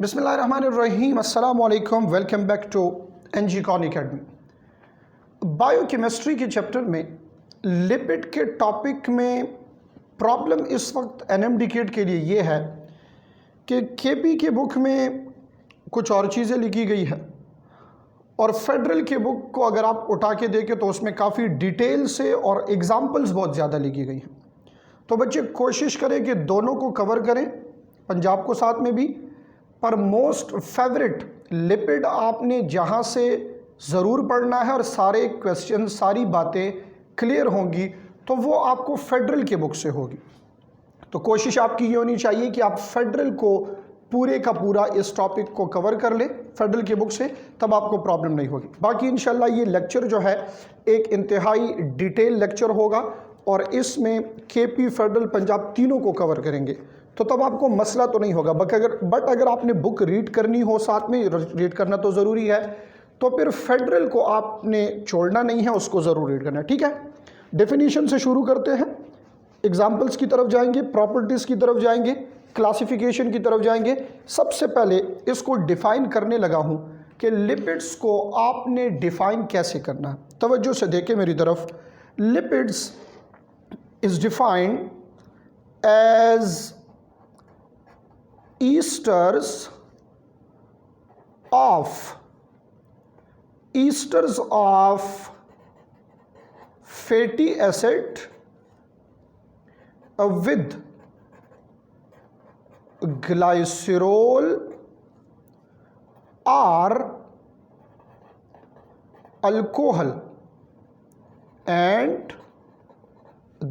बिस्मिल्लाहिर्रहमानिर्रहीम, अस्सलाम वालेकुम, welcome back to NG con academy. Biochemistry के चैप्टर में लिपिड के टॉपिक में प्रॉब्लम इस वक्त एनएमडीकेट के लिए ये है कि केपी के बुक में कुछ और चीज़ें लिखी गई है और फेडरल के बुक को अगर आप उठा के देखें तो उसमें काफ़ी डिटेल से और एग्जाम्पल्स बहुत ज़्यादा लिखी गई हैं। तो बच्चे कोशिश करें कि दोनों को कवर करें, पंजाब को साथ में भी, पर मोस्ट फेवरेट लिपिड आपने जहाँ से ज़रूर पढ़ना है और सारे क्वेश्चन सारी बातें क्लियर होंगी तो वो आपको फेडरल के बुक से होगी। तो कोशिश आपकी ये होनी चाहिए कि आप फेडरल को पूरे का पूरा इस टॉपिक को कवर कर ले फेडरल के बुक से, तब आपको प्रॉब्लम नहीं होगी। बाकी इंशाल्लाह ये लेक्चर जो है एक इंतहाई डिटेल लेक्चर होगा और इसमें केपी, फेडरल, पंजाब तीनों को कवर करेंगे, तो तब आपको मसला तो नहीं होगा। बट अगर आपने बुक रीड करनी हो, साथ में रीड करना तो ज़रूरी है, तो फिर फेडरल को आपने छोड़ना नहीं है, उसको ज़रूर रीड करना है। ठीक है, डेफिनेशन से शुरू करते हैं, एग्जाम्पल्स की तरफ जाएंगे, प्रॉपर्टीज़ की तरफ जाएंगे, क्लासिफिकेशन की तरफ जाएंगे। सबसे पहले इसको डिफ़ाइन करने लगा हूँ कि लिपिड्स को आपने डिफ़ाइन कैसे करना है। तवज्जो से देखें मेरी तरफ। Lipids is defined as esters of fatty acid with glycerol or alcohol and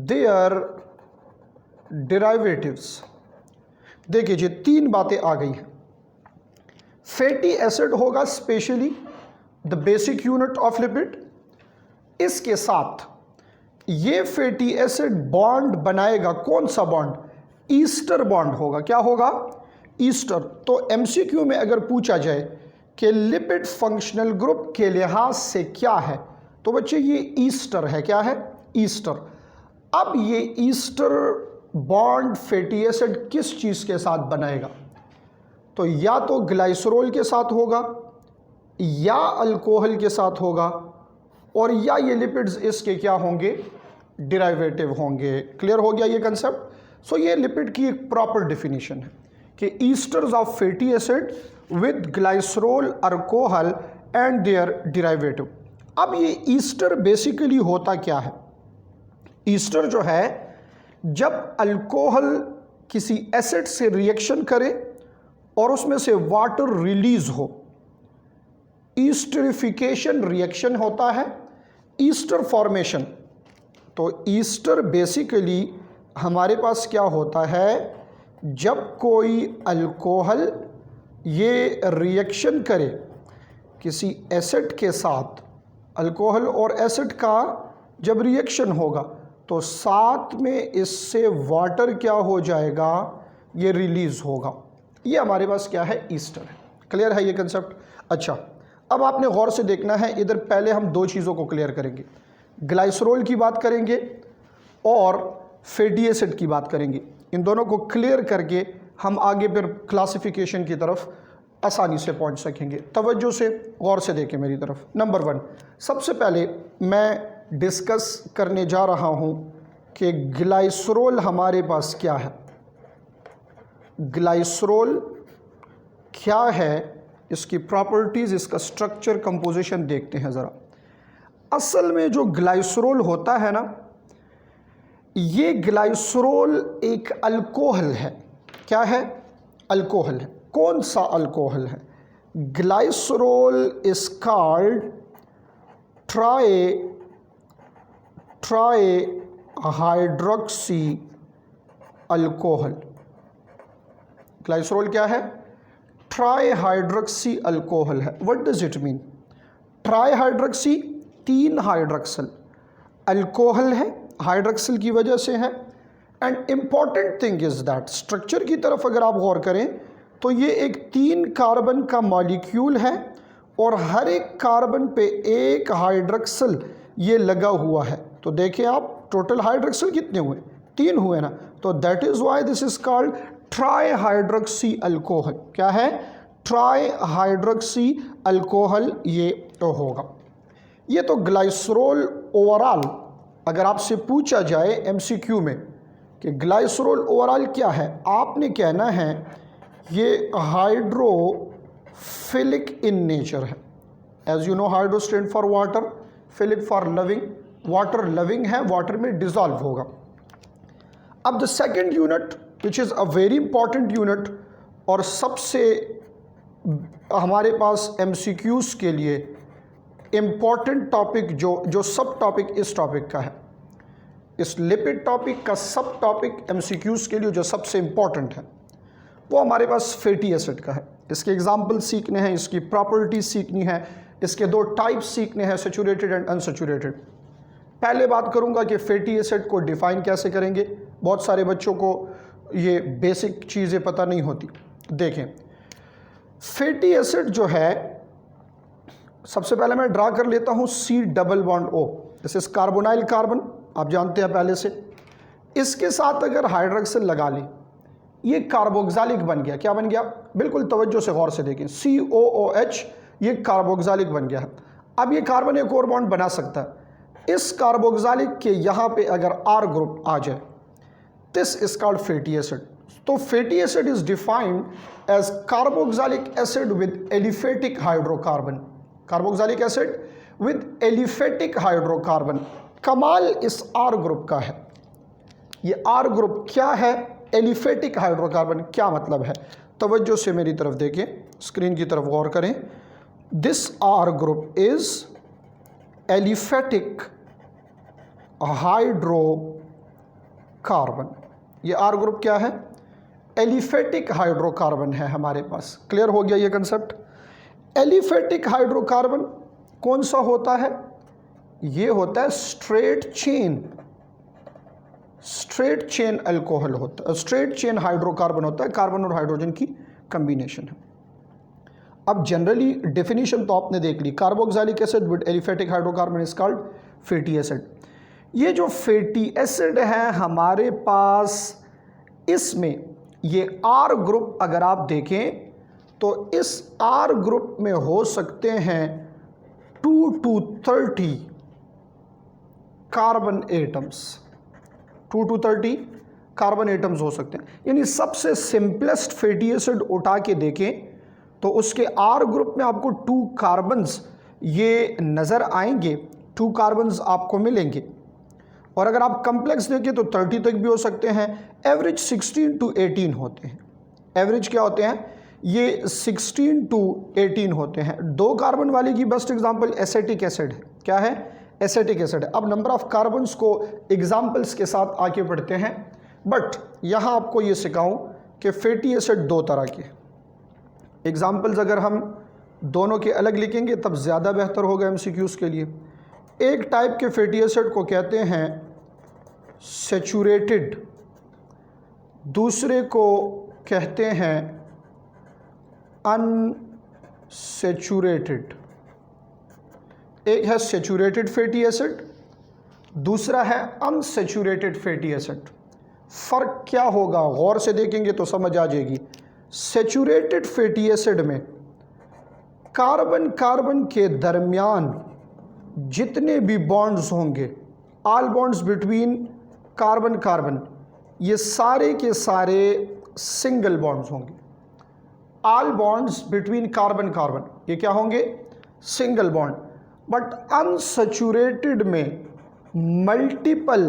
their derivatives। देखिए जी, तीन बातें आ गई हैं। फैटी एसिड होगा specially the basic unit of lipid. इसके साथ ये फैटी एसिड बॉन्ड बनाएगा। कौन सा बॉन्ड? ईस्टर बॉन्ड होगा। क्या होगा? ईस्टर। तो एमसीक्यू में अगर पूछा जाए कि लिपिड फंक्शनल ग्रुप के लिहाज से क्या है, तो बच्चे ये ईस्टर है। क्या है? ईस्टर। अब ये ईस्टर बॉन्ड फैटी एसिड किस चीज़ के साथ बनाएगा? तो या तो ग्लाइसरोल के साथ होगा, या अल्कोहल के साथ होगा, और या ये लिपिड्स इसके क्या होंगे? डिराइवेटिव होंगे। क्लियर हो गया ये कंसेप्ट? सो ये लिपिड की एक प्रॉपर डेफिनेशन है कि esters of fatty acid with glycerol, alcohol and their derivative. अब ये ईस्टर बेसिकली होता क्या है? ईस्टर जो है, जब अल्कोहल किसी एसिड से रिएक्शन करे और उसमें से वाटर रिलीज हो, ईस्टरिफिकेशन रिएक्शन होता है, ईस्टर फॉर्मेशन। तो ईस्टर बेसिकली हमारे पास क्या होता है, जब कोई अल्कोहल ये रिएक्शन करे किसी एसिड के साथ, अल्कोहल और एसिड का जब रिएक्शन होगा तो साथ में इससे वाटर क्या हो जाएगा? ये रिलीज़ होगा। ये हमारे पास क्या है? ईस्टर है। क्लियर है ये कंसेप्ट? अच्छा, अब आपने गौर से देखना है। इधर पहले हम दो चीज़ों को क्लियर करेंगे, ग्लाइसरोल की बात करेंगे और फैटी एसिड की बात करेंगे। इन दोनों को क्लियर करके हम आगे फिर क्लासिफिकेशन की तरफ आसानी से पहुंच सकेंगे। तवज्जो से गौर से देखें मेरी तरफ। नंबर 1, सबसे पहले मैं डिस्कस करने जा रहा हूं कि ग्लाइसरोल हमारे पास क्या है। ग्लाइसरोल क्या है, इसकी प्रॉपर्टीज़, इसका स्ट्रक्चर, कंपोजिशन देखते हैं ज़रा। असल में जो ग्लाइसरोल होता है ना, ये ग्लाइसरोल एक अल्कोहल है। क्या है? अल्कोहल है। कौन सा अल्कोहल है? Glycerol is called trihydroxy alcohol. Glycerol क्या है? ट्राईहाइड्रोक्सी अल्कोहल है। What does it mean? Trihydroxy, 3 hydroxyl alcohol है, हाइड्रोक्सल की वजह से है। And important thing is that structure की तरफ अगर आप गौर करें तो ये एक 3 कार्बन का मॉलिक्यूल है और हर एक कार्बन पे एक हाइड्रोक्सल ये लगा हुआ है। तो देखिए आप, टोटल हाइड्रोक्सल कितने हुए? 3 हुए ना। तो that is why this is called trihydroxy alcohol. क्या है? ट्राई हाइड्रोक्सी अल्कोहल ये तो होगा। ये तो ग्लाइसरोल ओवरऑल अगर आपसे पूछा जाए एमसीक्यू में कि ग्लाइसरोल ओवरऑल क्या है, आपने कहना है ये हाइड्रोफिलिक इन नेचर है। As you know hydro stand for water, philic for loving, water loving है, वाटर में डिजॉल्व होगा। अब the second unit which is a very important unit और सबसे हमारे पास एमसीक्यूज़ के लिए इम्पॉर्टेंट टॉपिक जो सब टॉपिक इस टॉपिक का है, इस लिपिड टॉपिक का सब टॉपिक एमसीक्यूज़ के लिए जो सबसे इम्पॉर्टेंट है वो हमारे पास फैटी एसिड का है। इसके एग्जाम्पल सीखने हैं, इसकी प्रॉपर्टीज सीखनी है, इसके दो टाइप्स सीखने हैं, सैचुरेटेड एंड अनसैचुरेटेड। पहले बात करूंगा कि फैटी एसिड को डिफ़ाइन कैसे करेंगे। बहुत सारे बच्चों को ये बेसिक चीज़ें पता नहीं होती। देखें, फैटी एसिड जो है, सबसे पहले मैं ड्रा कर लेता हूँ C double bond O। This is carbonyl carbon, आप जानते हैं पहले से। इसके साथ अगर हाइड्रोक्सिल लगा ली, ये कार्बोक्सिलिक बन गया। क्या बन गया? बिल्कुल तवज्जो से गौर से देखें, COOH, ये कार्बोक्सिलिक बन गया है। अब ये कार्बन एक और बॉन्ड बना सकता है। इस कार्बोक्सिलिक के यहाँ पे अगर R ग्रुप आ जाए, this is called fatty acid. तो fatty acid is defined as carboxylic acid with aliphatic hydrocarbon. Carboxylic acid with aliphatic hydrocarbon. कमाल इस R ग्रुप का है। ये R ग्रुप क्या है? Aliphatic hydrocarbon. क्या मतलब है? तवज्जो से मेरी तरफ देखें, स्क्रीन की तरफ गौर करें। This R group is aliphatic hydrocarbon. ये R ग्रुप क्या है? एलिफेटिक हाइड्रोकार्बन है हमारे पास। क्लियर हो गया ये कंसेप्ट? एलिफेटिक हाइड्रोकार्बन कौन सा होता है? ये होता है स्ट्रेट चेन अल्कोहल होता है, स्ट्रेट चेन हाइड्रोकार्बन होता है। कार्बन और हाइड्रोजन की कॉम्बिनेशन है। अब जनरली डेफिनेशन तो आपने देख ली, carboxylic acid with aliphatic hydrocarbon is called fatty acid. ये जो फैटी एसिड है हमारे पास, इसमें ये R ग्रुप अगर आप देखें तो इस R ग्रुप में हो सकते हैं 2 to 30 carbon atoms. 2 to 30 carbon atoms हो सकते हैं। यानी सबसे सिंपलेस्ट फैटी एसिड उठा के देखें तो उसके R ग्रुप में आपको 2 कार्बन्स ये नज़र आएंगे, 2 कार्बन्स आपको मिलेंगे। और अगर आप कम्प्लेक्स देखें तो 30 तक भी हो सकते हैं। एवरेज 16 to 18 होते हैं। एवरेज क्या होते हैं? ये 16 to 18 होते हैं। 2 कार्बन वाले की बेस्ट एग्जांपल एसिटिक एसिड है। क्या है? एसिटिक एसिड है। अब नंबर ऑफ कार्बन्स को एग्जांपल्स के साथ आगे बढ़ते हैं, बट यहाँ आपको ये सिखाऊं कि फैटी एसिड 2 तरह के। एग्जांपल्स अगर हम दोनों के अलग लिखेंगे तब ज़्यादा बेहतर होगा एमसीक्यूज़ के लिए। एक टाइप के फैटी एसिड को कहते हैं सैचुरेटेड, दूसरे को कहते हैं अनसैचुरेटेड। एक है सैचुरेटेड फैटी एसिड, दूसरा है अनसैचुरेटेड फैटी एसिड। फ़र्क क्या होगा गौर से देखेंगे तो समझ आ जाएगी। सैचुरेटेड फैटी एसिड में कार्बन कार्बन के दरमियान जितने भी बॉन्ड्स होंगे, all bonds between carbon carbon, ये सारे के सारे सिंगल बॉन्ड्स होंगे। All bonds between carbon carbon ये क्या होंगे? Single bond. बट अनसैचुरेटेड में मल्टीपल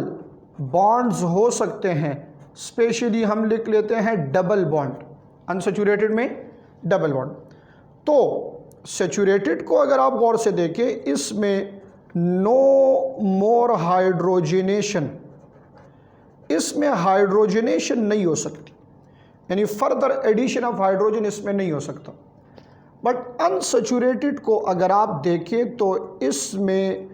बॉन्ड्स हो सकते हैं। स्पेशली हम लिख लेते हैं डबल बॉन्ड। अनसैचुरेटेड में डबल बॉन्ड। तो सैचुरेटेड को अगर आप गौर से देखें, इसमें नो मोर हाइड्रोजनेशन, इसमें हाइड्रोजनेशन नहीं हो सकती, यानी फर्दर एडिशन ऑफ हाइड्रोजन इसमें नहीं हो सकता। बट अनसैचुरेटेड को अगर आप देखें तो इसमें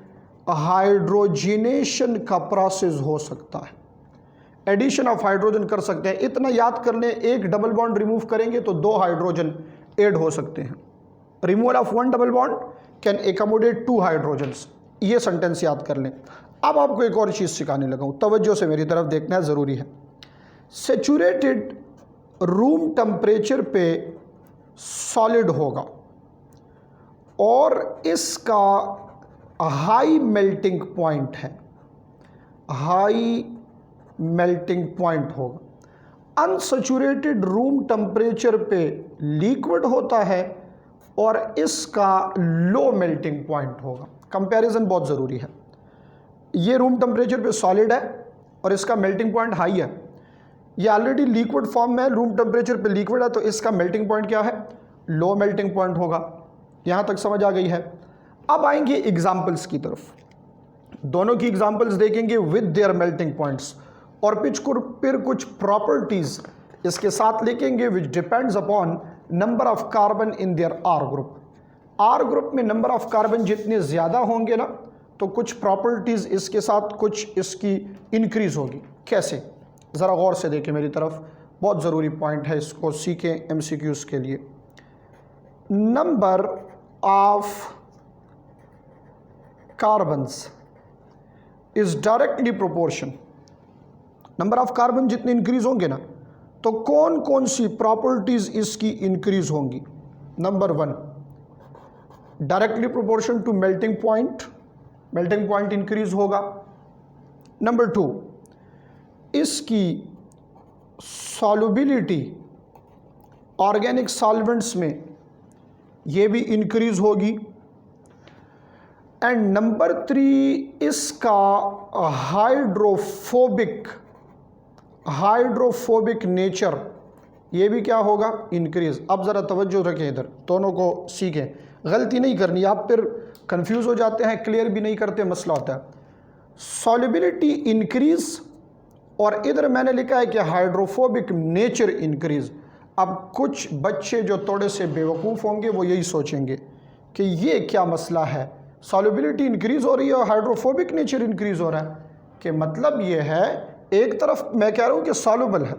हाइड्रोजनेशन का प्रोसेस हो सकता है, एडिशन ऑफ हाइड्रोजन कर सकते हैं। इतना याद कर लें, एक डबल बॉन्ड रिमूव करेंगे तो 2 हाइड्रोजन ऐड हो सकते हैं। Removal of 1 double bond can accommodate 2 hydrogens. ये सेंटेंस याद कर लें। अब आपको एक और चीज़ सिखाने लगा हूँ, तवज्जो से मेरी तरफ देखना ज़रूरी है। सैचुरेटेड रूम टेम्परेचर पे सॉलिड होगा और इसका हाई मेल्टिंग पॉइंट है, हाई मेल्टिंग पॉइंट होगा। अनसैचुरेटेड रूम टेम्परेचर पे लिक्विड होता है और इसका लो मेल्टिंग पॉइंट होगा। कंपैरिजन बहुत ज़रूरी है। ये रूम टेम्परेचर पे सॉलिड है और इसका मेल्टिंग पॉइंट हाई है। ये ऑलरेडी लिक्विड फॉर्म में है, रूम टेम्परेचर पे लिक्विड है, तो इसका मेल्टिंग पॉइंट क्या है? लो मेल्टिंग पॉइंट होगा। यहाँ तक समझ आ गई है। अब आएंगे एग्जाम्पल्स की तरफ। दोनों की एग्जाम्पल्स देखेंगे विद देयर मेल्टिंग पॉइंट्स और फिर कुछ प्रॉपर्टीज इसके साथ लिखेंगे which depends upon number of carbon in their R group. R group में नंबर ऑफ कार्बन जितने ज़्यादा होंगे ना, तो कुछ प्रॉपर्टीज़ इसके साथ कुछ इसकी इंक्रीज होगी। कैसे? ज़रा गौर से देखें मेरी तरफ, बहुत ज़रूरी पॉइंट है, इसको सीखें एमसीक्यूज़ के लिए। Number of carbons is directly proportion. Number of carbon जितने इंक्रीज होंगे ना, तो कौन कौन सी प्रॉपर्टीज इसकी इंक्रीज होंगी? Number 1, directly proportion to melting point, melting point increase होगा। नंबर 2, इसकी सॉल्युबिलिटी ऑर्गेनिक सॉल्वेंट्स में ये भी इंक्रीज होगी। एंड नंबर 3, इसका हाइड्रोफोबिक नेचर, ये भी क्या होगा? इंक्रीज। अब ज़रा तवज्जो रखें इधर, दोनों को सीखें, गलती नहीं करनी। आप फिर कंफ्यूज हो जाते हैं, क्लियर भी नहीं करते, मसला होता है। सॉल्युबिलिटी इंक्रीज और इधर मैंने लिखा है कि हाइड्रोफोबिक नेचर इंक्रीज। अब कुछ बच्चे जो थोड़े से बेवकूफ़ होंगे वो यही सोचेंगे कि ये क्या मसला है, सॉल्युबिलिटी इंक्रीज हो रही है और हाइड्रोफोबिक नेचर इंक्रीज हो रहा है। कि मतलब ये है, एक तरफ मैं कह रहा हूँ कि सॉल्युबल है,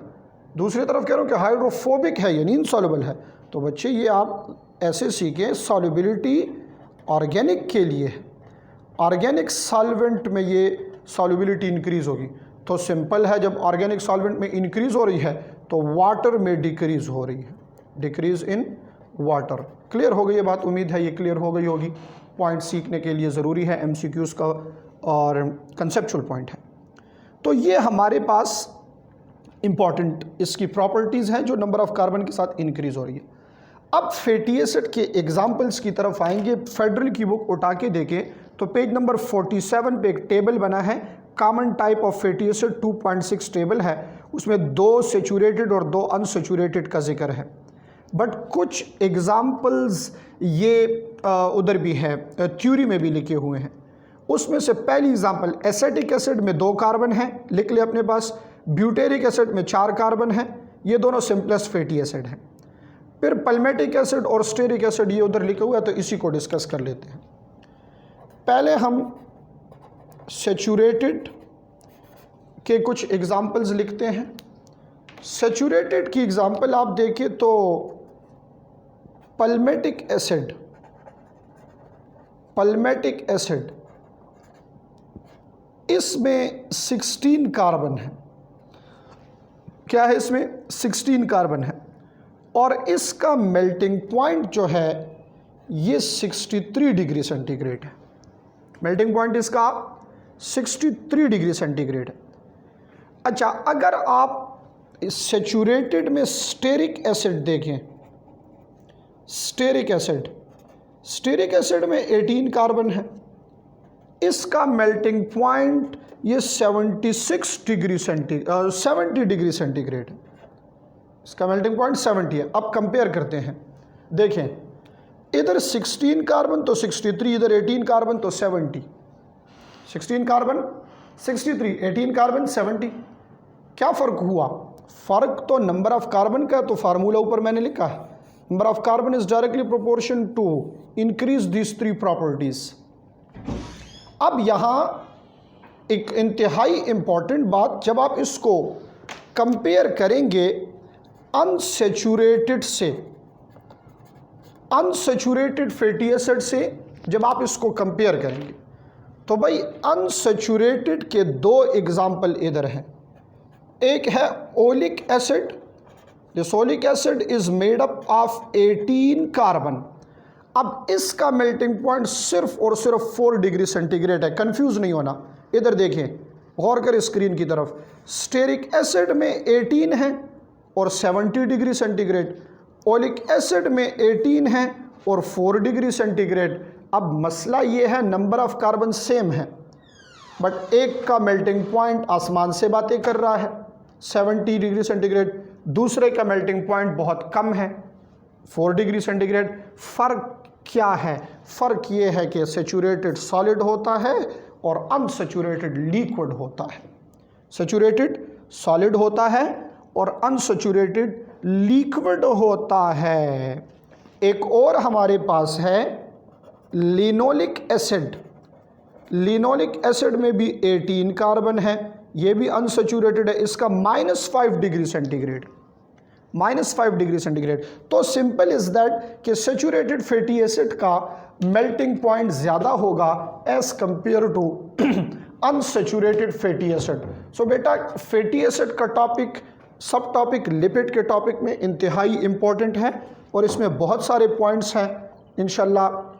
दूसरी तरफ कह रहा हूँ कि हाइड्रोफोबिक है, यानी इनसॉल्युबल है। तो बच्चे ये आप ऐसे सीखें, सॉल्युबिलिटी ऑर्गेनिक के लिए, ऑर्गेनिक सॉल्वेंट में ये सॉल्युबिलिटी इंक्रीज होगी। तो सिंपल है, जब ऑर्गेनिक सॉल्वेंट में इंक्रीज हो रही है तो वाटर में डिक्रीज हो रही है, डिक्रीज इन वाटर। क्लियर हो गई ये बात? उम्मीद है ये क्लियर हो गई होगी। पॉइंट सीखने के लिए ज़रूरी है एमसीक्यूज़ का और कंसेप्चुअल पॉइंट है। तो ये हमारे पास इंपॉर्टेंट इसकी प्रॉपर्टीज़ हैं जो नंबर ऑफ कार्बन के साथ इंक्रीज हो रही है। अब फैटी एसिड के एग्जाम्पल्स की तरफ आएंगे। फेडरल की बुक उठा के देखें तो पेज नंबर 47 पे एक टेबल बना है, common type of fatty acid 2.6 table है। उसमें 2 सेचुरेटेड और 2 अनसेचुरेटेड का जिक्र है। बट कुछ एग्जाम्पल्स ये उधर भी है, थ्योरी में भी लिखे हुए हैं। उसमें से पहली एग्जाम्पल, एसिटिक एसिड में 2 कार्बन है, लिख ले अपने पास। ब्यूटेरिक एसिड में 4 कार्बन है, ये दोनों सिंपलेस्ट फैटी एसिड हैं। फिर पल्मेटिक एसिड और स्टेरिक एसिड ये उधर लिखा हुआ है, तो इसी को डिस्कस कर लेते हैं। पहले हम सेचुरेटेड के कुछ एग्जाम्पल्स लिखते हैं। सेचुरेटेड की एग्जाम्पल आप देखें तो पल्मेटिक एसिड इसमें 16 कार्बन है। क्या है इसमें? 16 कार्बन है और इसका मेल्टिंग पॉइंट जो है ये 63 डिग्री सेंटीग्रेड है। मेल्टिंग पॉइंट इसका 63 डिग्री सेंटीग्रेड है। अच्छा, अगर आप सेचुरेटेड में स्टेरिक एसिड देखें, स्टेरिक एसिड में 18 कार्बन है, इसका मेल्टिंग पॉइंट ये 70 डिग्री सेंटीग्रेड है। इसका मेल्टिंग पॉइंट 70 है। अब कंपेयर करते हैं, देखें इधर 16 कार्बन तो 63, इधर 18 कार्बन तो 70। 16 कार्बन 63, 18 कार्बन 70। क्या फ़र्क हुआ? फ़र्क तो नंबर ऑफ कार्बन का, तो फार्मूला ऊपर मैंने लिखा है, number of carbon is directly proportion to increase this 3 properties. अब यहाँ एक इंतहाई इंपॉर्टेंट बात, जब आप इसको कंपेयर करेंगे अनसेचुरेटेड फैटी एसिड से, जब आप इसको कंपेयर करेंगे तो भाई अनसेचुरेटेड के 2 एग्जाम्पल इधर हैं। एक है oleic acid this oleic acid is made up of 18 carbon. अब इसका मेल्टिंग पॉइंट सिर्फ और सिर्फ 4 डिग्री सेंटीग्रेड है। कंफ्यूज नहीं होना, इधर देखें, गौर करें स्क्रीन की तरफ। स्टेरिक एसिड में 18 है और 70 डिग्री सेंटीग्रेड, ओलिक एसिड में 18 है और 4 डिग्री सेंटीग्रेड। अब मसला ये है नंबर ऑफ कार्बन सेम है, बट एक का मेल्टिंग पॉइंट आसमान से बातें कर रहा है 70 डिग्री सेंटीग्रेड, दूसरे का मेल्टिंग पॉइंट बहुत कम है 4 डिग्री सेंटीग्रेड। फ़र्क क्या है? फ़र्क ये है कि सेचूरेटेड सॉलिड होता है और अनसेचूरेटेड लिक्विड होता है। सेचूरेटेड सॉलिड होता है और अनसेचूरेटेड लिक्विड होता है। एक और हमारे पास है लिनोलिक एसिड। लिनोलिक एसिड में भी 18 कार्बन है, ये भी अनसेचूरेटेड है, इसका -5 डिग्री सेंटीग्रेड, -5 डिग्री सेंटीग्रेड। तो सिंपल इज दैट कि सेचूरेटेड फैटी एसिड का मेल्टिंग पॉइंट ज़्यादा होगा as compare to unsaturated fatty acid. So बेटा फैटी एसिड का टॉपिक सब टॉपिक लिपिड के टॉपिक में इंतहाई इम्पोर्टेंट है और इसमें बहुत सारे पॉइंट्स हैं। इंशाल्लाह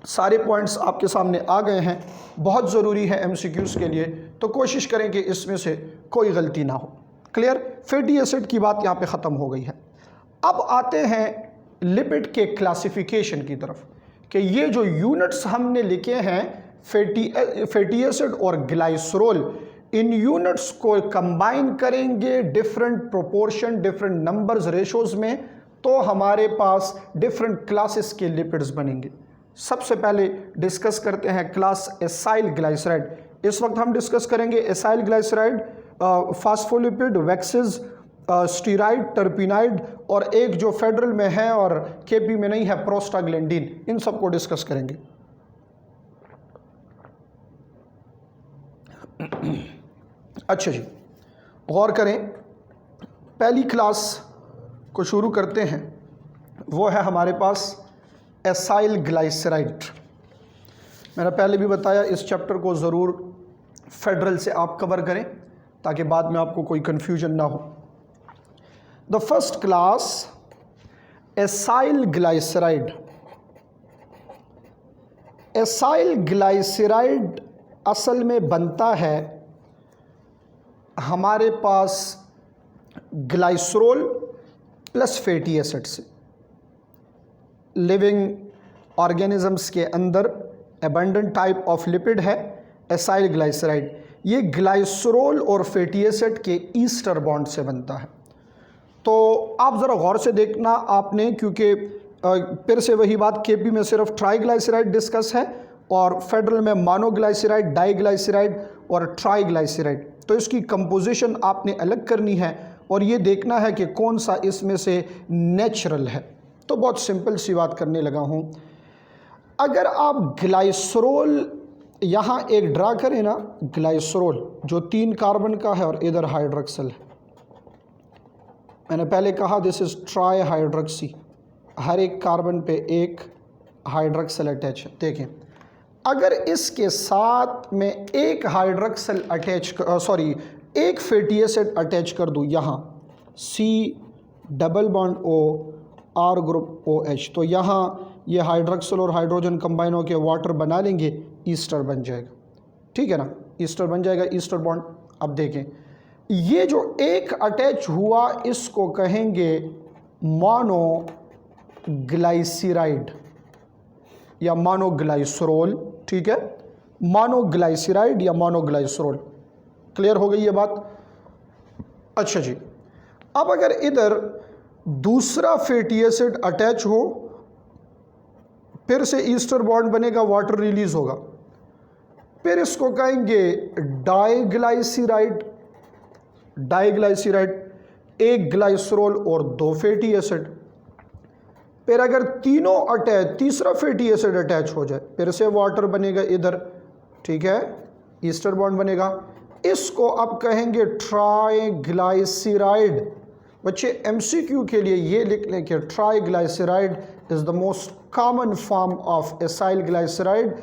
सारे पॉइंट्स आपके सामने आ गए हैं, बहुत ज़रूरी है एमसीक्यूज़ के लिए, तो कोशिश करें कि इसमें से कोई गलती ना हो। क्लियर? फैटी एसिड की बात यहाँ पे ख़त्म हो गई है। अब आते हैं लिपिड के क्लासिफिकेशन की तरफ कि ये जो यूनिट्स हमने लिखे हैं फैटी एसिड और ग्लाइसरोल, इन यूनिट्स को कंबाइन करेंगे different proportion, different numbers, ratios में, तो हमारे पास डिफरेंट क्लासेस के लिपिड्स बनेंगे। सबसे पहले डिस्कस करते हैं क्लास एसाइल ग्लाइसराइड। इस वक्त हम डिस्कस करेंगे एसाइल ग्लाइसराइड, फास्फोलिपिड, वैक्सेस, स्टीराइड, टर्पिनाइड और एक जो फेडरल में है और केपी में नहीं है प्रोस्टाग्लैंडिन, इन सबको डिस्कस करेंगे। अच्छा जी, गौर करें, पहली क्लास को शुरू करते हैं, वो है हमारे पास एसाइल ग्लाइसराइड। मैंने पहले भी बताया इस चैप्टर को ज़रूर फेडरल से आप कवर करें ताकि बाद में आपको कोई कन्फ्यूजन ना हो। The first class acyl glyceride. Acyl glyceride असल में बनता है हमारे पास ग्लाइसरोल प्लस फैटी एसिड से। लिविंग ऑर्गेनिजम्स के अंदर एबंडेंट टाइप ऑफ लिपिड है एसाइल ग्लाइसराइड। ये ग्लाइसरोल और फैटी एसिड के ईस्टर बॉन्ड से बनता है। तो आप ज़रा गौर से देखना आपने, क्योंकि फिर से वही बात, केपी में सिर्फ ट्राईग्लाइसराइड डिस्कस है और फेडरल में मोनोग्लाइसराइड, डाईग्लाइसराइड और ट्राईग्लाइसराइड। तो इसकी कंपोजिशन आपने अलग करनी है और ये देखना है कि कौन सा इसमें से नेचुरल है। तो बहुत सिंपल सी बात करने लगा हूँ। अगर आप ग्लाइसरोल यहाँ एक ड्रा करें ना, ग्लाइसरोल जो 3 कार्बन का है और इधर हाइड्रोक्सिल है, मैंने पहले कहा दिस इज़ ट्राई हाइड्रोक्सी, हर एक कार्बन पे एक हाइड्रोक्सिल अटैच है। देखें, अगर इसके साथ में एक हाइड्रोक्सिल अटैच एक फैटी एसिड अटैच कर दूँ, यहाँ C double bond O R group OH, तो यहाँ ये हाइड्रोक्सिल और हाइड्रोजन कंबाइन होकर वाटर बना लेंगे, ईस्टर बन जाएगा। ठीक है ना, ईस्टर बन जाएगा, ईस्टर बॉन्ड। अब देखें, ये जो एक अटैच हुआ इसको कहेंगे मोनोग्लाइसराइड या मोनोग्लाइसरोल। ठीक है, मोनोग्लाइसराइड या मोनोग्लाइसरोल। क्लियर हो गई ये बात? अच्छा जी, अब अगर इधर दूसरा फैटी एसिड अटैच हो, फिर से ईस्टर बॉन्ड बनेगा, वाटर रिलीज होगा, फिर इसको कहेंगे डाईग्लाइसराइड। डाईग्लाइसराइड, एक ग्लाइसरोल और 2 फैटी एसिड। फिर अगर तीनों अटैच, तीसरा फैटी एसिड अटैच हो जाए, फिर से वाटर बनेगा इधर। ठीक है, ईस्टर बॉन्ड बनेगा, इसको अब कहेंगे ट्राईग्लाइसराइड। बच्चे एमसीक्यू के लिए ये लिख लें कि triglyceride is the most common form of acyl glyceride,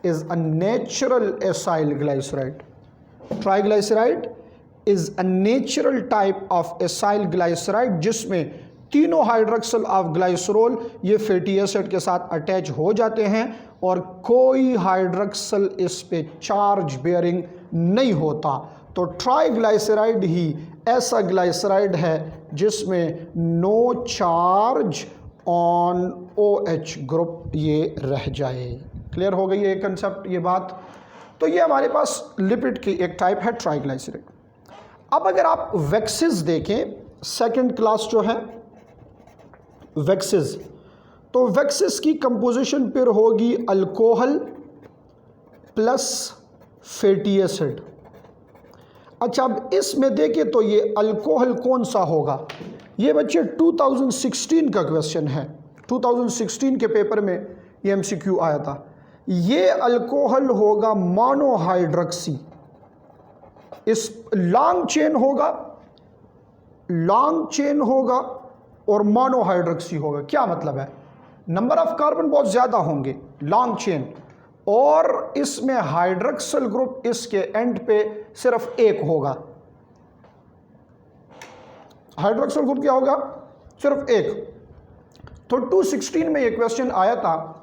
is a natural acyl glyceride. Triglyceride is a natural type of acyl glyceride, जिसमें तीनों हाइड्रोक्सिल ऑफ ग्लाइसरोल ये फैटी एसिड के साथ अटैच हो जाते हैं और कोई हाइड्रोक्सिल इस पे चार्ज बेयरिंग नहीं होता। तो ट्राइग्लाइसराइड ही ऐसा ग्लाइसराइड है जिसमें no charge on OH group ये रह जाए। क्लियर हो गई ये कंसेप्ट, ये बात। तो ये हमारे पास लिपिड की एक टाइप है ट्राइग्लाइसराइड। अब अगर आप वैक्सीज देखें, सेकंड क्लास जो है वैक्सीज, तो वैक्सीज की कंपोजिशन फिर होगी अल्कोहल प्लस फैटी एसिड। अच्छा, अब इसमें देखें तो ये अल्कोहल कौन सा होगा, ये बच्चे 2016 का क्वेश्चन है, 2016 के पेपर में ये MCQ आया था। ये अल्कोहल होगा मोनोहाइड्रोक्सी, इस लॉन्ग चेन होगा और मोनोहाइड्रोक्सी होगा। क्या मतलब है, नंबर ऑफ कार्बन बहुत ज़्यादा होंगे लॉन्ग चेन, और इसमें हाइड्रोक्सिल ग्रुप इसके एंड पे सिर्फ एक होगा। हाइड्रोक्सिल ग्रुप क्या होगा, सिर्फ एक। तो 2016 में ये क्वेश्चन आया था,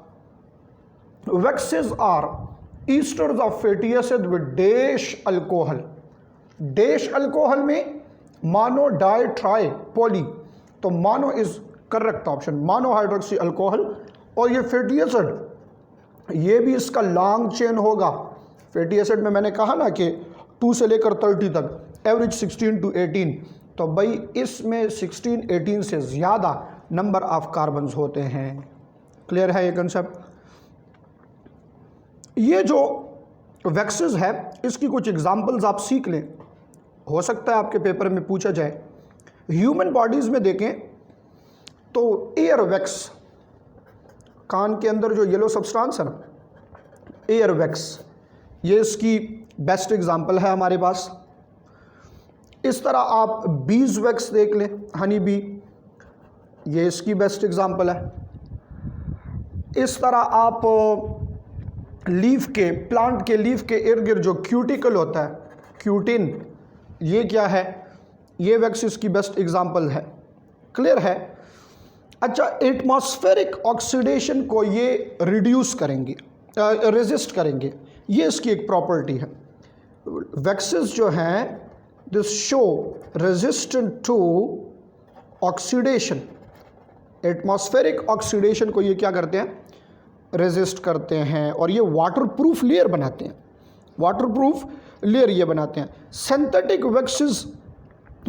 waxes are esters of fatty acid with dash alcohol. Dash alcohol में मोनो डाई ट्राई पॉली, तो mono is correct option, monohydroxy alcohol. और ये फैटी एसिड, ये भी इसका लॉन्ग चेन होगा। फैटी एसिड में मैंने कहा ना कि 2 से लेकर 30 तक, एवरेज 16 to 18, तो भाई इसमें 16-18 से ज़्यादा नंबर ऑफ कार्बन्स होते हैं। क्लियर है ये कंसेप्ट। ये जो वैक्सीज है इसकी कुछ एग्जांपल्स आप सीख लें, हो सकता है आपके पेपर में पूछा जाए। ह्यूमन बॉडीज़ में देखें तो एयर वैक्स, कान के अंदर जो येलो सब्सटेंस है ना, एयर वैक्स, ये इसकी बेस्ट एग्जांपल है हमारे पास। इस तरह आप बीज वैक्स देख लें, हनी बी, ये इसकी बेस्ट एग्जांपल है। इस तरह आप लीफ के, प्लांट के लीफ के इर्द गिर्द जो क्यूटिकल होता है, क्यूटिन, ये क्या है, ये वैक्स इसकी बेस्ट एग्जांपल है। क्लियर है। अच्छा, एटमॉस्फेरिक ऑक्सीडेशन को ये रिड्यूस करेंगे, रेजिस्ट करेंगे, ये इसकी एक प्रॉपर्टी है। वैक्सेस जो हैं this show resistant to oxidation, atmospheric oxidation को ये क्या करते हैं, रेजिस्ट करते हैं, और ये वाटरप्रूफ लेयर बनाते हैं, वाटरप्रूफ लेयर ये बनाते हैं। सिंथेटिक वैक्सेस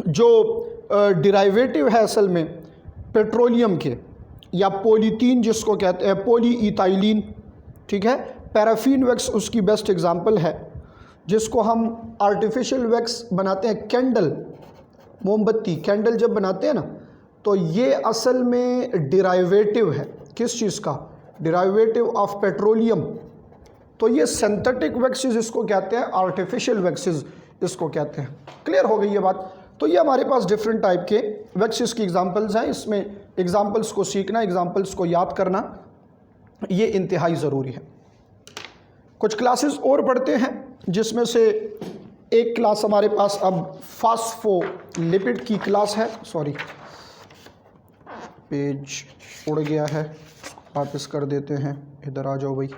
जो डिराइवेटिव है असल में पेट्रोलियम के, या पॉलीथीन जिसको कहते हैं, पॉलीइथाइलिन, ठीक है। पैराफिन वैक्स उसकी बेस्ट एग्जांपल है, जिसको हम आर्टिफिशियल वैक्स बनाते हैं, कैंडल, मोमबत्ती, कैंडल जब बनाते हैं ना, तो ये असल में डिराइवेटिव है, किस चीज़ का, डिराइवेटिव ऑफ पेट्रोलियम। तो ये सिंथेटिक वैक्सेस इसको कहते हैं, आर्टिफिशियल वैक्सेस इसको कहते हैं। क्लियर हो गई ये बात। तो ये हमारे पास डिफरेंट टाइप के वैक्सेस की एग्जांपल्स हैं। इसमें एग्जांपल्स को सीखना, एग्जांपल्स को याद करना, ये इंतहाई ज़रूरी है। कुछ क्लासेस और पढ़ते हैं, जिसमें से एक क्लास हमारे पास अब फास्फोलिपिड की क्लास है। सॉरी, पेज उड़ गया है, वापस कर देते हैं, इधर आ जाओ भाई।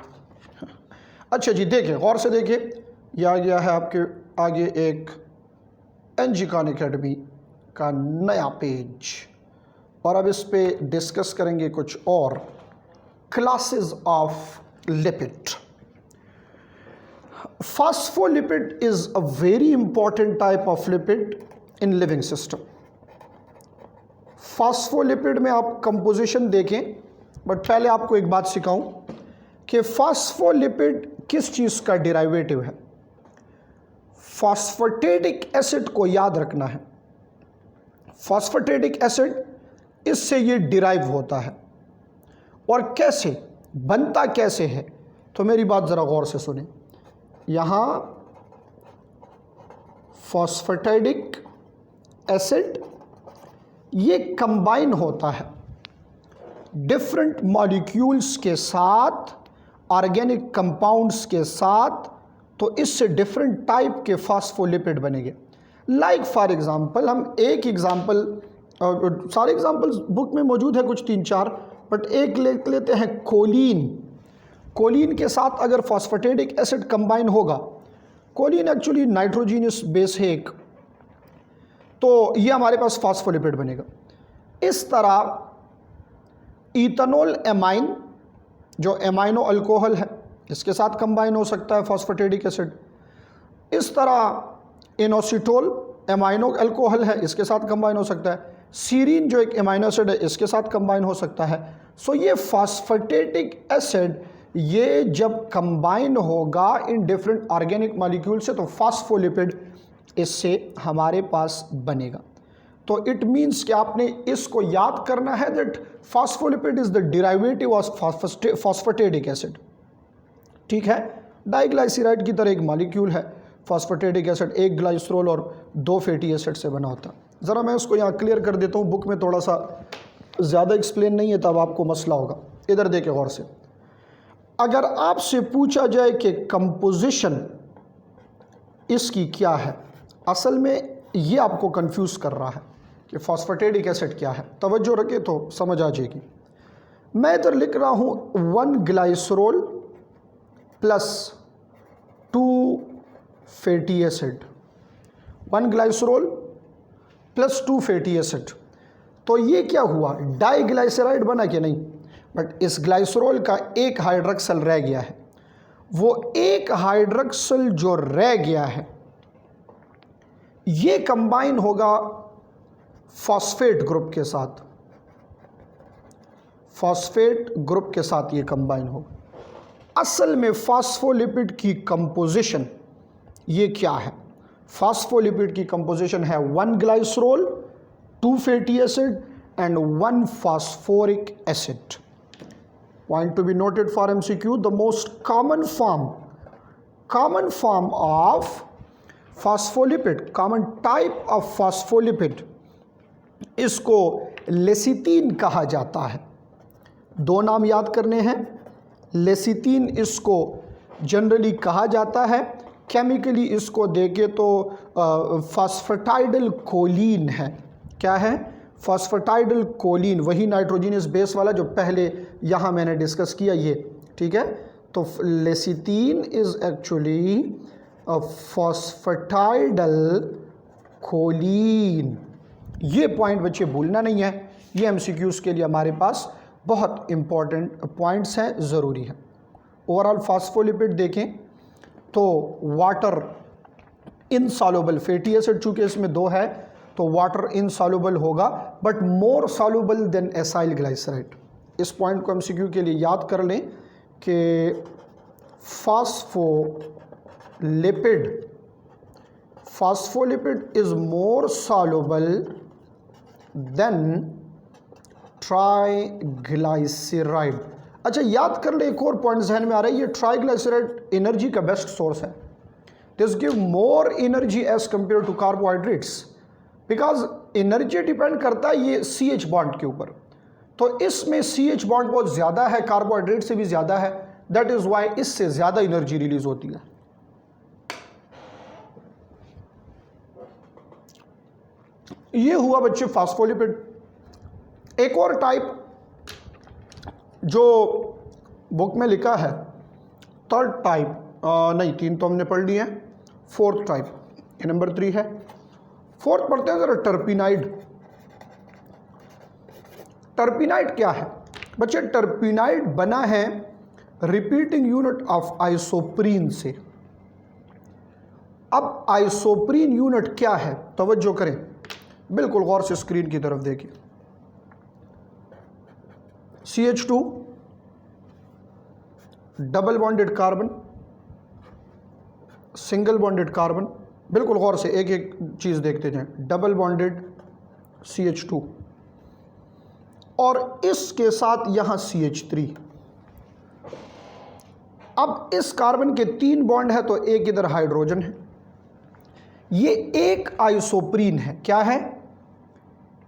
अच्छा जी, देखें, गौर से देखें, यह आ गया है आपके आगे एक NG खान अकेडमी का नया पेज, और अब इस पे डिस्कस करेंगे कुछ और classes of lipid. Phospholipid is a very important type of lipid in living system. Phospholipid में आप कंपोजिशन देखें, बट पहले आपको एक बात सिखाऊं कि फास्फोलिपिड किस चीज़ का डिराइवेटिव है। फॉस्फेटिक एसिड को याद रखना है, फॉस्फेटिक एसिड, इससे ये डिराइव होता है। और कैसे बनता, कैसे है, तो मेरी बात ज़रा गौर से सुने। यहाँ फॉस्फेटिक एसिड ये कंबाइन होता है डिफरेंट मॉलिक्यूल्स के साथ, ऑर्गेनिक कंपाउंड्स के साथ, तो इससे डिफरेंट टाइप के फास्फोलिपिड बनेंगे। लाइक फॉर एग्ज़ाम्पल, हम एक एग्ज़ाम्पल, सारे एग्ज़ाम्पल्स बुक में मौजूद है कुछ 3-4, बट एक लेते हैं कोलीन। कोलीन के साथ अगर फॉस्फेटिक एसिड कंबाइन होगा, कोलीन एक्चुअली नाइट्रोजीनियस बेस है एक, तो ये हमारे पास फॉस्फोलिपिड बनेगा। इस तरह इथेनॉल एमाइन जो एमाइनो अल्कोहल है, इसके साथ कंबाइन हो सकता है फॉस्फेटिक एसिड। इस तरह इनोसिटोल एमाइनो अल्कोहल है, इसके साथ कंबाइन हो सकता है। सीरीन जो एक एमाइनो एसिड है, इसके साथ कंबाइन हो सकता है। सो ये फॉस्फेटिक एसिड ये जब कंबाइन होगा इन डिफरेंट ऑर्गेनिक मॉलिक्यूल से, तो फॉस्फोलिपिड इससे हमारे पास बनेगा। तो इट मीन्स कि आपने इसको याद करना है that phospholipid is the derivative of phosphatic acid. ठीक है, डाइग्लाइसराइड की तरह एक मॉलिक्यूल है फॉस्फेटिक एसिड, एक ग्लाइसरोल और 2 फैटी एसिड से बना होता है। ज़रा मैं उसको यहाँ क्लियर कर देता हूँ, बुक में थोड़ा सा ज़्यादा एक्सप्लेन नहीं है, तब आपको मसला होगा। इधर देखें गौर से, अगर आपसे पूछा जाए कि कंपोजिशन इसकी क्या है, असल में ये आपको कंफ्यूज कर रहा है कि फॉस्फेटिक एसिड क्या है। तवज्जो रखें तो समझ आ जाएगी। मैं इधर लिख रहा हूँ 1 glycerol plus 2 fatty acid, 1 glycerol plus 2 fatty acid. तो ये क्या हुआ, डाइग्लाइसराइड बना कि नहीं? बट इस ग्लाइसरोल का एक हाइड्रॉक्सल रह गया है। वो एक हाइड्रॉक्सल जो रह गया है ये कंबाइन होगा फॉस्फेट ग्रुप के साथ, फॉस्फेट ग्रुप के साथ ये कंबाइन होगा। असल में फॉस्फोलिपिड की कंपोजिशन ये क्या है? फॉस्फोलिपिड की कंपोजिशन है 1 glycerol, 2 fatty acid and 1 phosphoric acid. Point to be noted for MCQ, the most common form of phospholipid, common type of phospholipid, इसको लेसितीन कहा जाता है। 2 नाम याद करने हैं। लेसितीन इसको जनरली कहा जाता है, केमिकली इसको देखे तो फॉस्फेटाइडल कोलीन है। क्या है? फॉस्फेटाइडल कोलीन, वही नाइट्रोजीनियस बेस वाला जो पहले यहाँ मैंने डिस्कस किया ये। ठीक है, तो लेसितीन इज एक्चुअली फॉस्फेटाइडल कोलीन। ये पॉइंट बच्चे भूलना नहीं है, ये एमसीक्यूज़ के लिए हमारे पास बहुत इंपॉर्टेंट पॉइंट्स हैं, ज़रूरी है। ओवरऑल फॉस्फोलिपिड देखें तो वाटर इनसॉल्युबल फैटी एसिड, चूँकि इसमें 2 है तो वाटर इनसॉल्युबल होगा, but more soluble than acyl glyceride. इस पॉइंट को एमसीक्यू के लिए याद कर लें कि phospholipid is more soluble than triglyceride. अच्छा, याद कर ले, एक और पॉइंट जहन में आ रहा है, ये ट्राइग्लाइसराइड एनर्जी का बेस्ट सोर्स है। This give more energy as compare to carbohydrates, because energy depend करता है ये CH बॉन्ड के ऊपर। तो इसमें CH बॉन्ड बहुत ज़्यादा है, कार्बोहाइड्रेट से भी ज़्यादा है, दैट इज़ वाई इससे ज़्यादा एनर्जी रिलीज होती है। ये हुआ बच्चे फॉस्फोलिपिड। एक और टाइप जो बुक में लिखा है, 3rd टाइप, नहीं 3 तो हमने पढ़ लिए हैं, 4th टाइप, ये नंबर 3 है। 4th पढ़ते हैं ज़रा, टर्पिनाइड। टर्पिनाइड क्या है बच्चे? टर्पिनाइड बना है रिपीटिंग यूनिट ऑफ आइसोप्रीन से। अब आइसोप्रीन यूनिट क्या है, तवज्जो करें, बिल्कुल गौर से स्क्रीन की तरफ देखिए। CH2 double bonded carbon, single bonded carbon, बिल्कुल गौर से एक एक चीज़ देखते जाएं। डबल बॉन्डेड CH2 और इसके साथ यहाँ CH3। अब इस कार्बन के 3 बॉन्ड है तो एक इधर हाइड्रोजन है। ये एक आइसोप्रीन है। क्या है?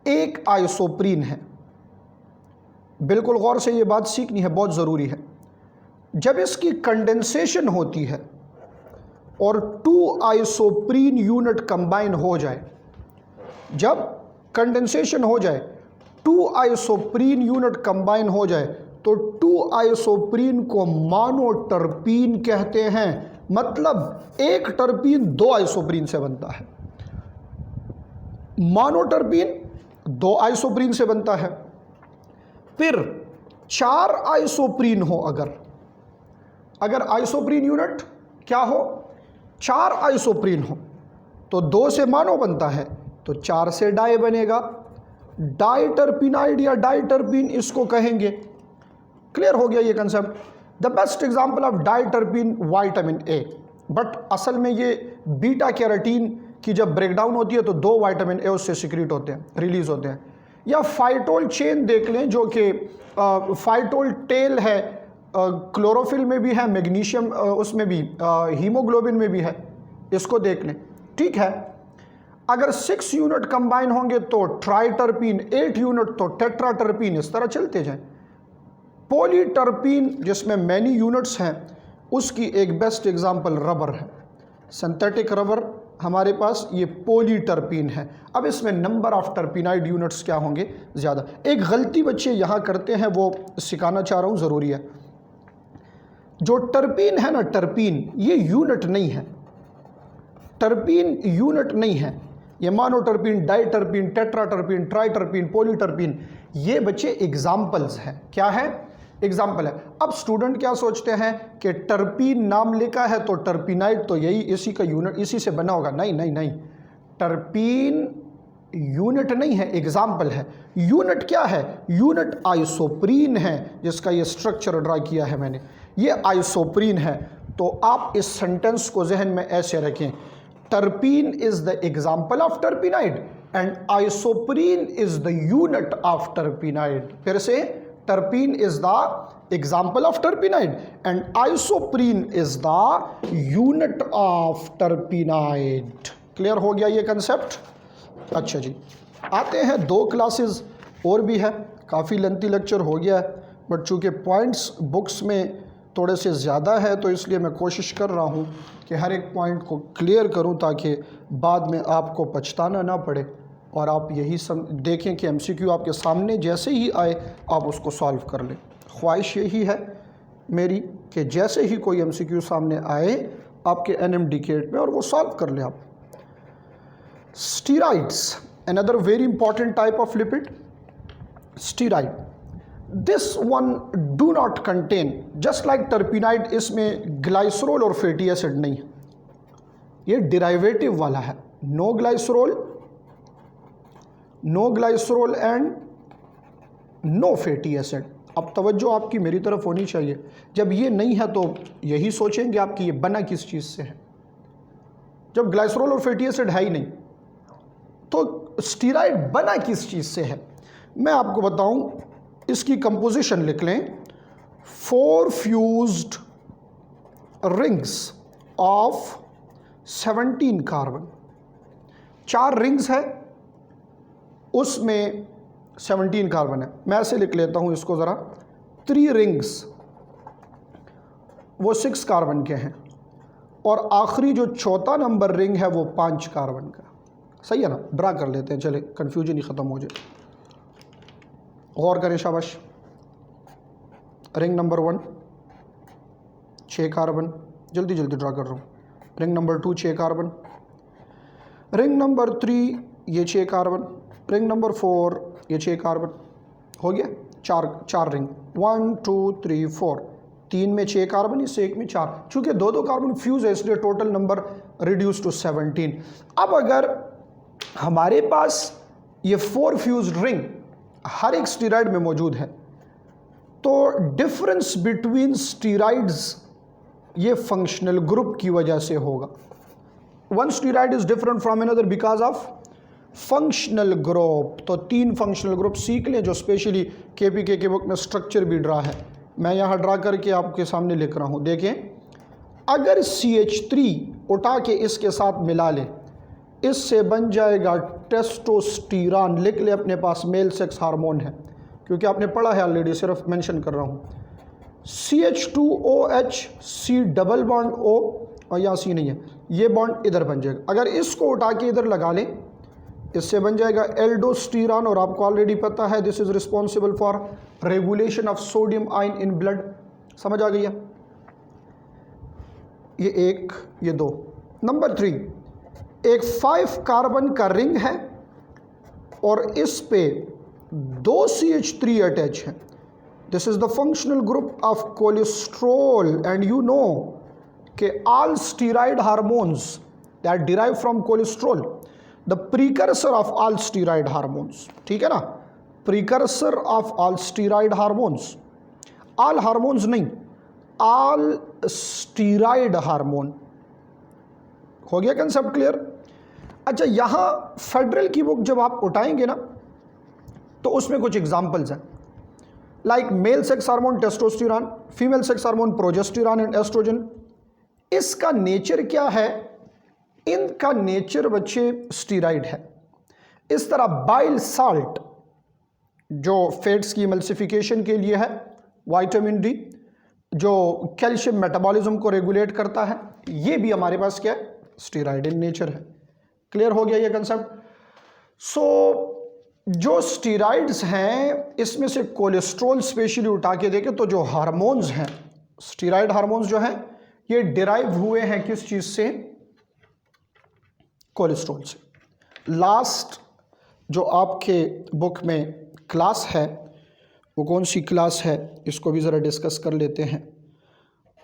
एक आइसोप्रीन है। बिल्कुल गौर से ये बात सीखनी है, बहुत ज़रूरी है। जब इसकी कंडेंसेशन होती है और 2 आइसोप्रीन यूनिट कंबाइन हो जाए, जब कंडेंसेशन हो जाए 2 आइसोप्रीन यूनिट कंबाइन हो जाए तो 2 आइसोप्रीन को मोनोटर्पीन कहते हैं। मतलब एक टर्पीन 2 आइसोप्रीन से बनता है, मोनोटर्पीन 2 आइसोप्रीन से बनता है। फिर 4 आइसोप्रीन हो, अगर आइसोप्रीन यूनिट क्या हो, 4 आइसोप्रीन हो तो 2 से मोनो बनता है तो 4 से डाई बनेगा। डाइटरपीनाइड या डाइटरपीन इसको कहेंगे। क्लियर हो गया ये concept. The best example of diterpene vitamin A, but असल में ये बीटा कैरोटीन की जब ब्रेकडाउन होती है तो 2 विटामिन ए उससे सिक्रीट होते हैं, रिलीज होते हैं। या फाइटोल चेन देख लें, जो कि फाइटोल टेल है, क्लोरोफिल में भी है, मैग्नीशियम उसमें भी, हीमोग्लोबिन में भी है, इसको देख लें। ठीक है, अगर 6 यूनिट कंबाइन होंगे तो ट्राइटरपीन, 8 यूनिट तो टेट्राटरपीन, इस तरह चलते जाएं। पॉलीटरपीन जिसमें मैनी यूनिट्स हैं, उसकी एक बेस्ट एग्जांपल रबर है। सिंथेटिक रबर हमारे पास ये पॉलीटरपीन है। अब इसमें नंबर ऑफ टर्पीनाइड यूनिट्स क्या होंगे, ज़्यादा। एक गलती बच्चे यहाँ करते हैं, वो सिखाना चाह रहा हूँ, ज़रूरी है। जो टर्पीन है ना, टर्पीन ये यूनिट नहीं है, टर्पीन यूनिट नहीं है। ये मोनोटर्पीन, डाइटरपीन, टेट्राटर्पीन, ट्राइटरपीन, पॉलीटरपीन, ये बच्चे एग्जाम्पल्स हैं। क्या है, एग्जाम्पल है। अब स्टूडेंट क्या सोचते हैं कि टर्पीन नाम लिखा है तो टर्पीनाइड तो यही इसी का यूनिट, इसी से बना होगा। नहीं नहीं नहीं, टर्पीन यूनिट नहीं है, एग्जाम्पल है। यूनिट क्या है, यूनिट आइसोप्रीन है, जिसका ये स्ट्रक्चर ड्रा किया है मैंने, ये आइसोप्रीन है। तो आप इस सेंटेंस को जहन में ऐसे रखें, terpene is the example of terpenoid and isoprene is the unit of terpenoid. फिर से, terpene is the example of terpenoid and isoprene is the unit of terpenoid. Clear हो गया ये कंसेप्ट। अच्छा जी, आते हैं 2 क्लासेस और भी है, काफ़ी लेंथी लेक्चर हो गया है, बट चूँकि पॉइंट्स बुक्स में थोड़े से ज़्यादा है तो इसलिए मैं कोशिश कर रहा हूँ कि हर एक पॉइंट को क्लियर करूँ, ताकि बाद में आपको पछताना ना पड़े और आप यही देखें कि एमसीक्यू आपके सामने जैसे ही आए आप उसको सॉल्व कर लें। ख्वाहिश यही है मेरी कि जैसे ही कोई एमसीक्यू सामने आए आपके एनएमडीकेट में, और वो सॉल्व कर लें आप। Steroids, another very important type of lipid, steroid. This one do not contain, just like terpenide, इसमें ग्लाइसरोल और फैटी एसिड नहीं है, ये डिराइवेटिव वाला है। No glycerol and no fatty acid. अब तवज्जो आपकी मेरी तरफ होनी चाहिए, जब ये नहीं है तो यही सोचेंगे आप कि ये बना किस चीज़ से है। जब ग्लाइसरोल और फैटी एसिड है ही नहीं तो स्टीराइड बना किस चीज़ से है। मैं आपको बताऊं, इसकी कंपोजिशन लिख लें, 4 fused rings of 17 carbon. 4 rings है, उसमें 17 कार्बन है। मैं ऐसे लिख लेता हूं इसको ज़रा, 3 रिंग्स वो 6 कार्बन के हैं, और आखिरी जो चौथा नंबर रिंग है वो 5 कार्बन का। सही है ना, ड्रा कर लेते हैं, चले कन्फ्यूजन ही ख़त्म हो जाए। गौर करें, शाबाश। रिंग नंबर 1 6 कार्बन, जल्दी जल्दी ड्रा कर रहा हूँ। Ring number 2 6 carbon, ring number 3 ये 6 कार्बन, रिंग नंबर 4 ये 6 कार्बन। हो गया, चार रिंग, 1 2 3 4, 3 में 6 कार्बन, इस एक में 4। चूँकि 2 कार्बन फ्यूज़ है इसलिए टोटल नंबर रिड्यूस टू 17। अब अगर हमारे पास ये 4 फ्यूज्ड रिंग हर एक स्टीराइड में मौजूद है, तो डिफरेंस बिटवीन स्टीराइड्स ये फंक्शनल ग्रुप की वजह से होगा। One steroid is different from another because of functional group. तो 3 फंक्शनल ग्रुप सीख लें, जो स्पेशली केपीके के बुक में स्ट्रक्चर भी ड्रा है, मैं यहाँ ड्रा करके आपके सामने लिख रहा हूँ। देखें, अगर CH3 उठा के इसके साथ मिला लें, इससे बन जाएगा टेस्टोस्टेरोन। लिख ले अपने पास, मेल सेक्स हार्मोन है, क्योंकि आपने पढ़ा है ऑलरेडी, सिर्फ मेंशन कर रहा हूँ। CH2OH, C double bond O, और यहाँ सी नहीं है, ये बॉन्ड इधर बन जाएगा। अगर इसको उठा के इधर लगा लें, इससे बन जाएगा एल्डोस्टीरॉन, और आपको ऑलरेडी पता है this is responsible for regulation of sodium ion in blood. समझ आ गई है? ये एक, ये दो। नंबर 3, एक 5 कार्बन का रिंग है और इस पे 2 CH3 अटैच है। This is the functional group of cholesterol, and you know कि all steroid hormones that derive from cholesterol, the precursor of all steroid hormones, ठीक है ना, precursor of all steroid hormones, all hormones नहीं, all steroid hormone। हो गया concept clear? अच्छा, यहाँ federal की बुक जब आप उठाएंगे ना तो उसमें कुछ एग्जाम्पल्स हैं, like male sex hormone testosterone, female sex hormone progesterone and oestrogen. इसका नेचर क्या है? इनका नेचर बच्चे स्टीराइड है। इस तरह बाइल साल्ट जो फैट्स की एमल्सिफिकेशन के लिए है, विटामिन डी जो कैल्शियम मेटाबॉलिज्म को रेगुलेट करता है, ये भी हमारे पास क्या है? स्टीराइड इन नेचर है। क्लियर हो गया ये कंसेप्ट? सो जो स्टीराइड्स हैं इसमें से कोलेस्ट्रॉल स्पेशली उठा के देखें तो जो हार्मोन्स हैं, स्टीराइड हार्मोन्स जो हैं, ये डिराइव हुए हैं किस चीज से? कोलेस्ट्रॉल से। लास्ट जो आपके बुक में क्लास है वो कौन सी क्लास है, इसको भी ज़रा डिस्कस कर लेते हैं।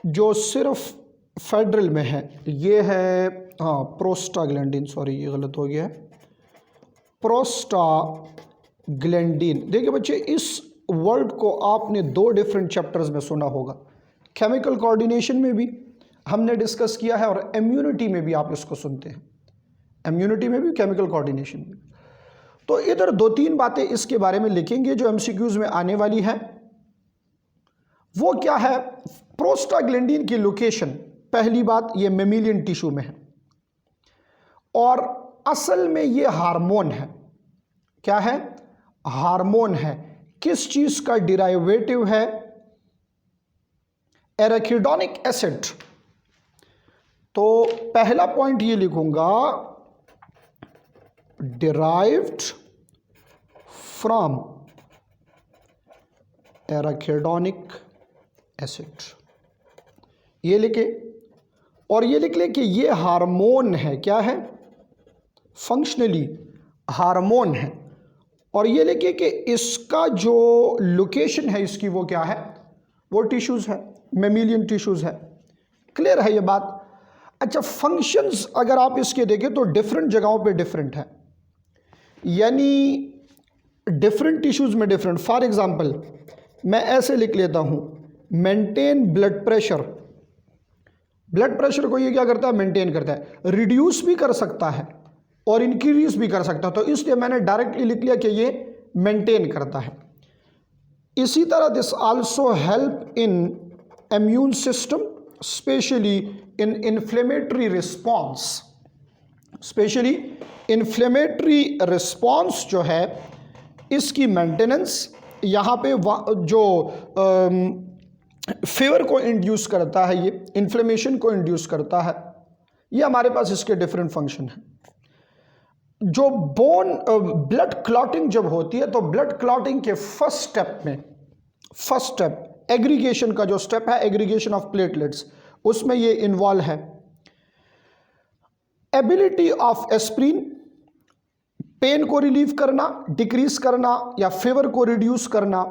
जो सिर्फ फेडरल में है ये है, हाँ, प्रोस्टाग्लैंडिन, सॉरी ये गलत हो गया है, प्रोस्टाग्लैंडिन। देखिए बच्चे, इस वर्ड को आपने 2 डिफरेंट चैप्टर्स में सुना होगा। केमिकल कोऑर्डिनेशन में भी हमने डिस्कस किया है और इम्यूनिटी में भी आप इसको सुनते हैं, इम्यूनिटी में भी, केमिकल कोऑर्डिनेशन में। तो इधर 2-3 बातें इसके बारे में लिखेंगे जो एमसीक्यूज में आने वाली है। वो क्या है? प्रोस्टाग्लैंडिन की लोकेशन, पहली बात ये मेमिलियन टिश्यू में है और असल में ये हार्मोन है। क्या है? हार्मोन है। किस चीज का डिराइवेटिव है? Arachidonic acid. तो पहला पॉइंट ये लिखूंगा, डिराइव्ड फ्रॉम एराकिडोनिक एसिड, ये लिखे। और ये लिख ले कि ये हार्मोन है। क्या है? फंक्शनली हार्मोन है। और ये लिखे कि इसका जो लोकेशन है इसकी, वो क्या है? वो टिश्यूज है, मेमिलियन टिश्यूज है। क्लियर है ये बात? अच्छा, फंक्शंस अगर आप इसके देखें तो डिफरेंट जगहों पे डिफरेंट है, यानी डिफरेंट टिश्यूज में डिफरेंट। फॉर एग्जांपल मैं ऐसे लिख लेता हूं, maintain blood pressure. Blood pressure को ये क्या करता है? मेंटेन करता है। रिड्यूस भी कर सकता है और इंक्रीज भी कर सकता है, तो इसलिए मैंने डायरेक्टली लिख लिया कि ये मेंटेन करता है। इसी तरह this also help in immune system, specially in inflammatory response. Specially inflammatory response जो है इसकी मेंटेनेंस, यहाँ पे जो फीवर को इंड्यूस करता है, ये इन्फ्लेमेशन को इंड्यूस करता है। ये हमारे पास इसके डिफरेंट फंक्शन हैं। जो बोन ब्लड क्लॉटिंग जब होती है तो ब्लड क्लॉटिंग के फर्स्ट स्टेप एग्रीगेशन का जो स्टेप है, एग्रीगेशन ऑफ प्लेटलेट्स, उसमें ये इन्वॉल्व है। एबिलिटी ऑफ एस्प्रिन, पेन को रिलीव करना, डिक्रीज करना या फीवर को रिड्यूस करना,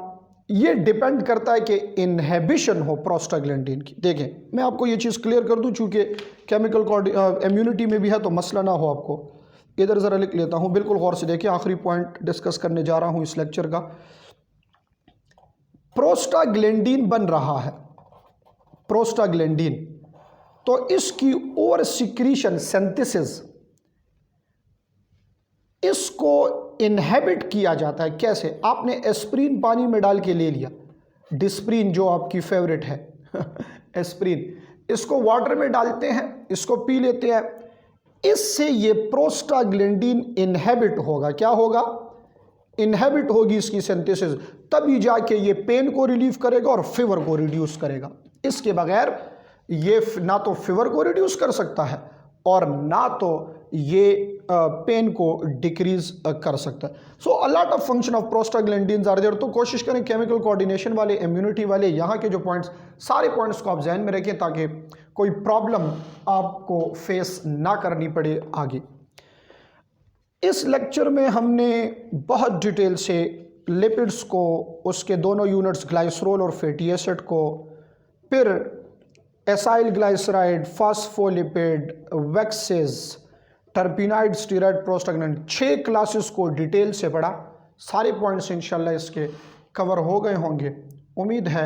ये डिपेंड करता है कि इनहिबिशन हो प्रोस्टाग्लैंडिन की। देखें, मैं आपको ये चीज़ क्लियर कर दूं, चूंकि केमिकल इम्यूनिटी में भी है तो मसला ना हो आपको। इधर ज़रा लिख लेता हूं, बिल्कुल गौर से देखिए, आखिरी पॉइंट डिस्कस करने जा रहा हूं इस लेक्चर का। प्रोस्टाग्लैंडिन बन रहा है, प्रोस्टाग्लैंडिन, तो इसकी ओवर सिक्रीशन, सिंथेसिस, इसको इनहेबिट किया जाता है। कैसे? आपने एस्प्रिन पानी में डाल के ले लिया, डिस्प्रिन जो आपकी फेवरेट है एस्प्रिन, इसको वाटर में डालते हैं, इसको पी लेते हैं, इससे ये प्रोस्टाग्लैंडिन इनहेबिट होगा। क्या होगा? इनहेबिट होगी इसकी सिंथेसिस, तभी जाके ये पेन को रिलीव करेगा और फीवर को रिड्यूस करेगा। इसके बगैर ये ना तो फीवर को रिड्यूस कर सकता है और ना तो ये पेन को डिक्रीज कर सकता है। So a lot of function of prostaglandins are there. तो कोशिश करें केमिकल कोऑर्डिनेशन वाले, इम्यूनिटी वाले, यहाँ के जो पॉइंट्स, सारे पॉइंट्स को आप ध्यान में रखें ताकि कोई प्रॉब्लम आपको फेस ना करनी पड़े आगे। इस लेक्चर में हमने बहुत डिटेल से लिपिड्स को, उसके दोनों यूनिट्स ग्लाइसरोल और फैटी एसिड को, फिर acyl glyceride, phospholipid, waxes, terpenoid, steroid, prostaglandin, 6 classes को डिटेल से पढ़ा। सारे पॉइंट्स इंशाल्लाह इसके कवर हो गए होंगे। उम्मीद है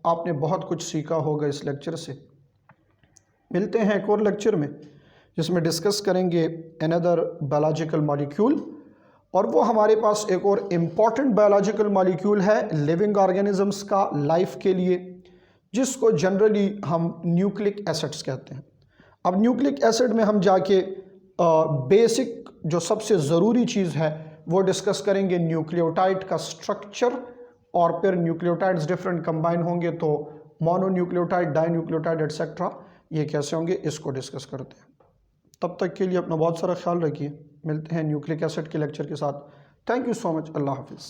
आपने बहुत कुछ सीखा होगा इस लेक्चर से। मिलते हैं एक और लेक्चर में जिसमें डिस्कस करेंगे अनदर बायोलॉजिकल मॉलिक्यूल, और वो हमारे पास एक और इम्पॉर्टेंट बायोलॉजिकल मॉलिक्यूल है लिविंग ऑर्गेनिजम्स का लाइफ के लिए, जिसको जनरली हम न्यूक्लिक एसिड्स कहते हैं। अब न्यूक्लिक एसिड में हम जाके बेसिक जो सबसे ज़रूरी चीज़ है वो डिस्कस करेंगे, न्यूक्लियोटाइड का स्ट्रक्चर, और फिर न्यूक्लियोटाइड्स डिफरेंट कंबाइन होंगे तो मोनोन्यूक्लियोटाइड, डाइन्यूक्लियोटाइड एटसेट्रा ये कैसे होंगे, इसको डिस्कस करते हैं। तब तक के लिए अपना बहुत सारा ख्याल रखिए। मिलते हैं न्यूक्लिक एसिड के लेक्चर के साथ। Thank you so much. अल्लाह हाफिज़।